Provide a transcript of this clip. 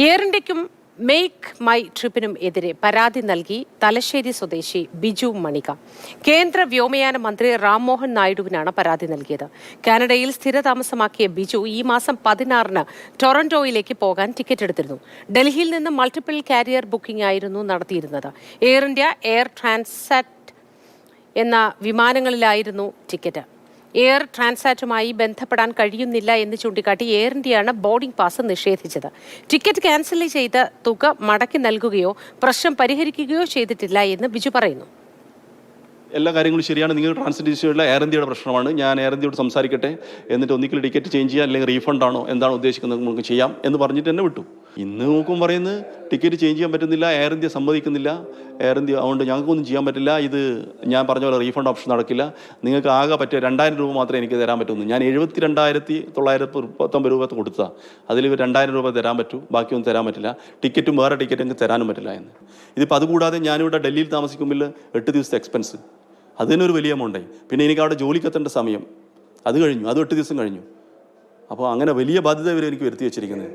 Air ഇന്ത്യക്കും make my ട്രിപ്പിനും എതിരെ പരാതി നൽകി തലശ്ശേരി സ്വദേശി ബിജു മണിക. കേന്ദ്ര വ്യോമയാന മന്ത്രി റാംമോഹൻ നായിഡുവിനാണ് പരാതി നൽകിയത്. കാനഡയിൽ സ്ഥിരതാമസമാക്കിയ ബിജു ഈ മാസം 16-ന് ടൊറന്റോയിലേക്ക് പോകാൻ ടിക്കറ്റ് എടുത്തിരുന്നു. ഡൽഹിയിൽ നിന്ന് മൾട്ടിപ്പിൾ കാരിയർ ബുക്കിംഗ് ആയിരുന്നു നടത്തിയിരുന്നത്. എയർ ഇന്ത്യ, എയർ ട്രാൻസാറ്റ് എന്ന വിമാനങ്ങളിലായിരുന്നു ടിക്കറ്റ്. എയർ ട്രാൻസാറ്റുമായി ബന്ധപ്പെടാൻ കഴിയുന്നില്ല എന്ന് ചൂണ്ടിക്കാട്ടി എയർ ഇന്ത്യയാണ് ബോർഡിംഗ് പാസ് നിഷേധിച്ചത്. ടിക്കറ്റ് ക്യാൻസൽ ചെയ്ത തുക മടക്കി നൽകുകയോ പ്രശ്നം പരിഹരിക്കുകയോ ചെയ്തിട്ടില്ല എന്ന് ബിജു പറയുന്നു. എല്ലാ കാര്യങ്ങളും ശരിയാണ്. നിങ്ങൾ ട്രാൻസ്ലേറ്റ് ചെയ്തിട്ടുള്ള എയർ ഇന്ത്യയുടെ പ്രശ്നമാണ്. ഞാൻ എയർ ഇന്ത്യയോട് സംസാരിക്കട്ടെ, എന്നിട്ട് ഒന്നിക്കൽ ടിക്കറ്റ് ചേഞ്ച് ചെയ്യാം, അല്ലെങ്കിൽ റീഫണ്ടാണോ എന്താണ് ഉദ്ദേശിക്കുന്നത് നമുക്ക് ചെയ്യാം എന്ന് പറഞ്ഞിട്ട് തന്നെ വിട്ടു. ഇന്ന് നോക്കും പറയുന്നത് ടിക്കറ്റ് ചേഞ്ച് ചെയ്യാൻ പറ്റുന്നില്ല, എയർ ഇന്ത്യ സമ്മതിക്കുന്നില്ല, എയർ ഇന്ത്യ അതുകൊണ്ട് ഞങ്ങൾക്കൊന്നും ചെയ്യാൻ പറ്റില്ല, ഇത് ഞാൻ പറഞ്ഞ പോലെ റീഫണ്ട് ഓപ്ഷൻ നടക്കില്ല, നിങ്ങൾക്ക് ആകെ പറ്റിയ 2000 രൂപ മാത്രമേ എനിക്ക് തരാൻ പറ്റുന്നു. ഞാൻ 72,930 രൂപ കൊടുത്തതാണ്. അതിൽ 2000 രൂപ തരാൻ പറ്റൂ, ബാക്കിയൊന്നും തരാൻ പറ്റില്ല, ടിക്കറ്റും വേറെ ടിക്കറ്റ് എനിക്ക് തരാനും പറ്റില്ല എന്ന്. ഇതിപ്പോൾ അതുകൂടാതെ ഞാനിവിടെ ഡൽഹിയിൽ താമസിക്കുമ്പോൾ 8 ദിവസത്തെ എക്സ്പെൻസ്, അതിനൊരു വലിയ എമൗണ്ടായി. പിന്നെ എനിക്ക് അവിടെ ജോലിക്കെത്തേണ്ട സമയം അത് കഴിഞ്ഞു, അത് 8 ദിവസം കഴിഞ്ഞു. അപ്പോൾ അങ്ങനെ വലിയ ബാധ്യത ഇവർ എനിക്ക് വരുത്തി വെച്ചിരിക്കുന്നത്.